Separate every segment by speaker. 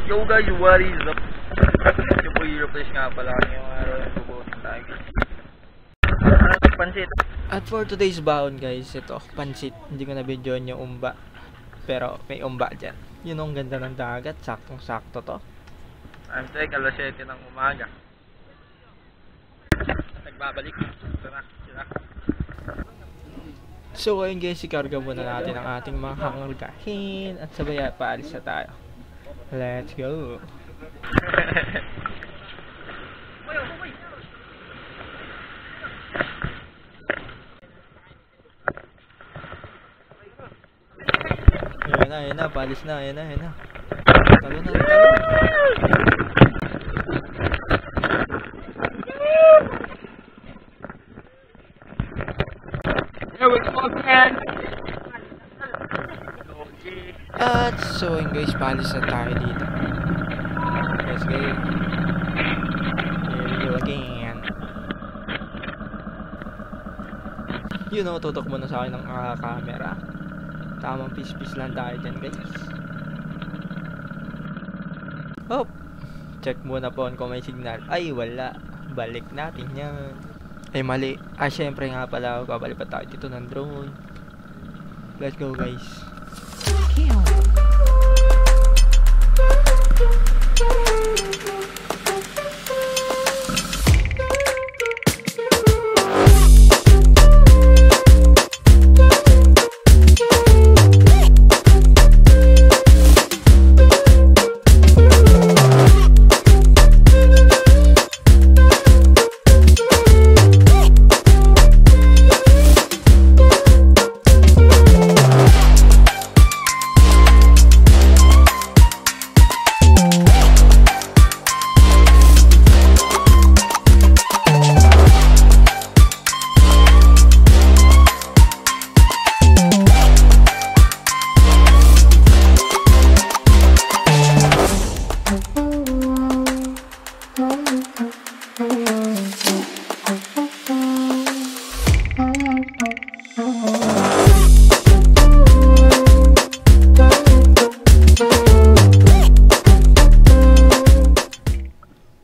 Speaker 1: Yo guys, what is up? Yung po Hero Place nga pala ngayong araw yung bubutin tayo. Pansit.
Speaker 2: At for today's baon guys, ito, pansit. Hindi ko na videoan yung umba. Pero may umba dyan. Yun ang ganda ng dagat, saktong sakto to.
Speaker 1: I'm check, alas 7 ng umaga. Nagbabalik. Ito na, sila.
Speaker 2: So ayun guys, ikarga muna natin ang ating mga kakargahin. At sabay paalis na tayo. Let's go! Ayan na, paalis na, ayan na. Talo na, talo! At so yun guys, paalis na tayo dito. Let's go. Here we go again. You know, tutok muna sa akin ng camera. Tamang pis-pis lang tayo dyan guys. Hop! Check muna po kung may signal. Ay wala. Balik natin yan. Ay mali. Syempre nga pala, babalipat tayo dito ng drone. Let's go guys.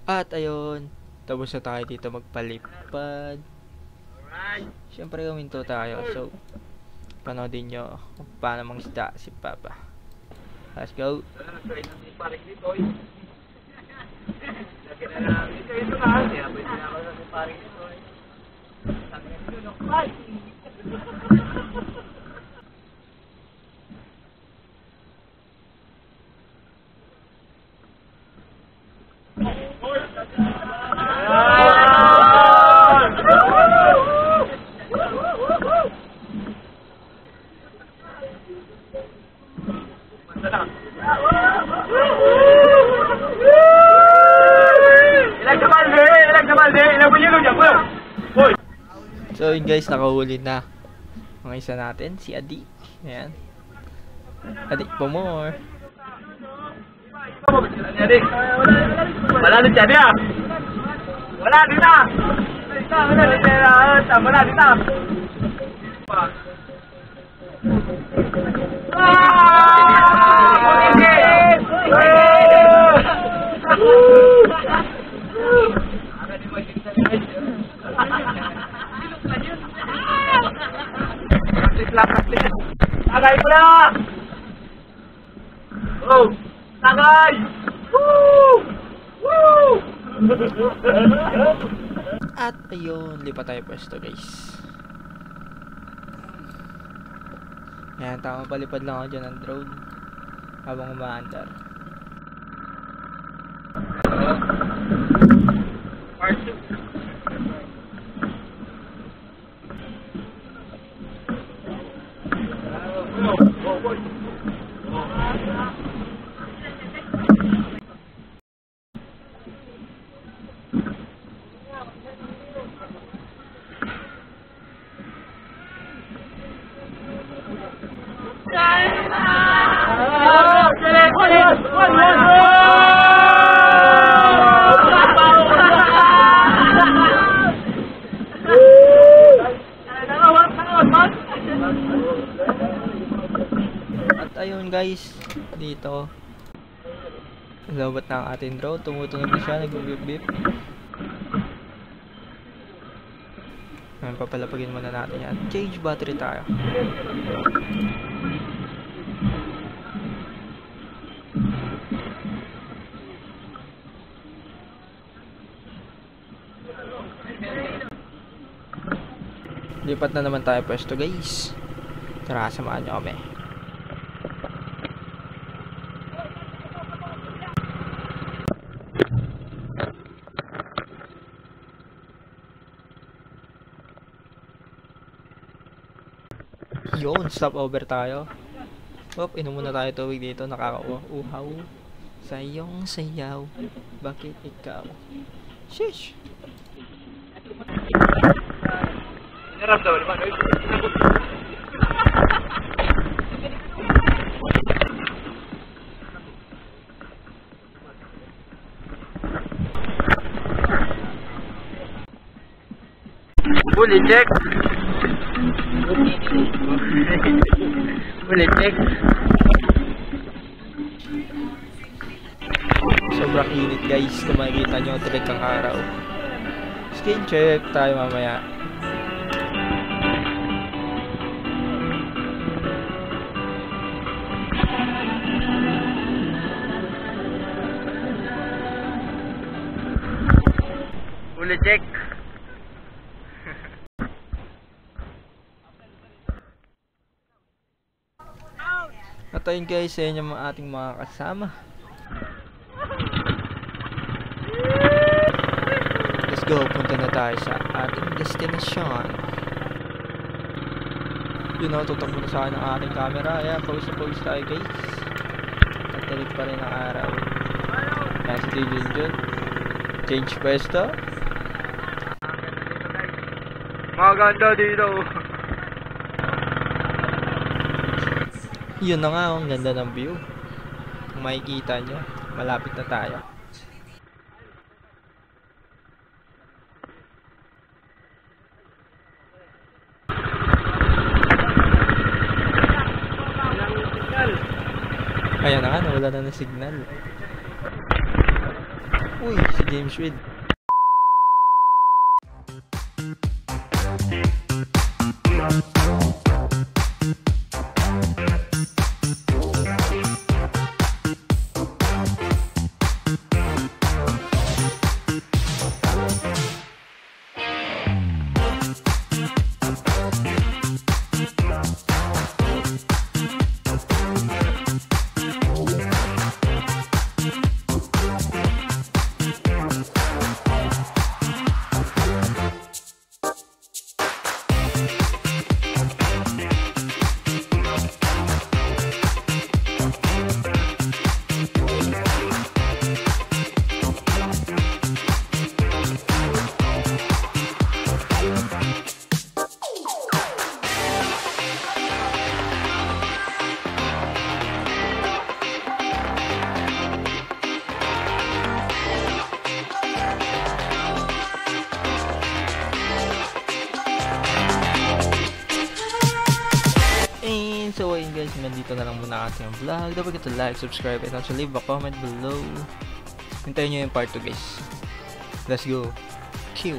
Speaker 2: At ayun, tapos na tayo dito magpalipad. Siyempre huminto tayo. So, panoodin nyo kung paano mangisda si Papa. Let's go. So yun guys, nakahuli na mga isa natin, si Adi. Ayan. Adi, for more.
Speaker 1: Wala din siya. Wala dito. Wala dito. Tagay ko na! Oh! Tagay! Woo! Woo!
Speaker 2: At ayun, lipat tayo pwesto guys. Ayan, tamang palipad lang ako dyan ng drone habang umaandar.
Speaker 1: Part 2.
Speaker 2: At ayun guys, dito Lobat na ang ating drone. Tumutunog na siya. Nag-bip-bip. Ngayon, papalapagin muna natin yan. Change battery tayo. Lipat na naman tayo pwesto guys. Tara, samahan nyo kami. Yun, stop over tayo. Hop, inom muna tayo tubig dito. Nakaka-uhaw sa iyong sayaw. Bakit ikaw? Shish!
Speaker 1: Naramdaman naman. Fully check. Fully check.
Speaker 2: Sobrang init guys. Kung makikita nyo, tirik ang araw. Skin check tayo mamaya.
Speaker 1: Fully check.
Speaker 2: At ayun guys, sa inyo mga ating mga kasama. Let's go, punta na tayo sa ating destination. Yun o, tutok muna sa akin ang ating camera. Ayan, pause na pause tayo guys. Nagtalig pa rin ang araw. Ayan si DJ Jun. Change pwesto.
Speaker 1: Maganda dito.
Speaker 2: Yun na nga, ang ganda ng view. Kung makikita nyo, malapit na tayo. Ayan na nga, nawala na ng signal. Uy, si James Reed. So ayun guys, nandito na lang muna ating vlog. Don't forget to like, subscribe, and also leave a comment below. Hintayin nyo yung part 2 guys. Let's go. Q.